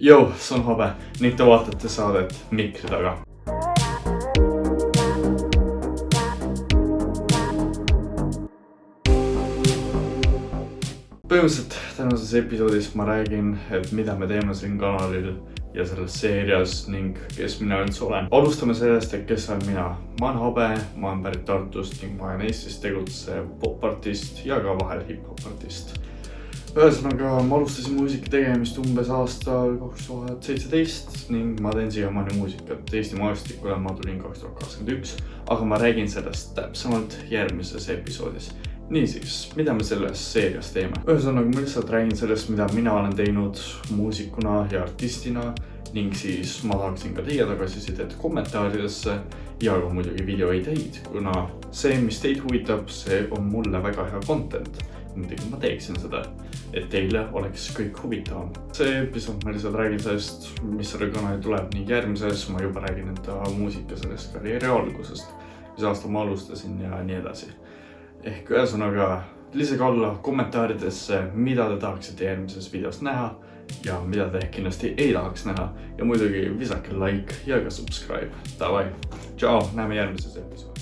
Jõu, see on Habe ning te vaatate saadet Mikri taga. Põhimõtteliselt tänases episoodis ma räägin, et mida me teeme siin kanalil ja selles seerias ning kes mina üldse olen. Alustame sellest, et kes olen mina. Ma olen Habe, ma olen pärit Tartust ning ma olen Eestis tegutsev popartist ja ka vahel hip-hop artist. Ühesõnaga, ma alustasin muusika tegemist umbes aastal 2017 ning ma teen siiamaani muusikat. Eesti maastikule ma tulin 2021, aga ma räägin sellest täpsemalt järgmises episoodis. Niisiis, mida me selles seerias teeme? Ühesõnaga, ma lihtsalt räägin sellest, mida mina olen teinud muusikuna ja artistina ning siis ma tahaksin ka teie tagasisidet kommentaaridesse ja ka muidugi videoideid, kuna see, mis teid huvitab, see on mulle väga hea content. Muidugi ma teeksin seda, et teile oleks kõik huvitavam. See episood ma lihtsalt räägin sellest, mis selle kanali tuleb ning järgmises ma juba räägin enda muusika sellest karjääri algusest, mis aasta ma alustasin ja nii edasi. Ehk ühesõnaga, lisage alla kommentaaridesse, mida te tahaksite järgmises videos näha ja mida te kindlasti ei tahaks näha. Ja muidugi visake like ja ka subscribe. Davai, tšau, näeme järgmises episoodis.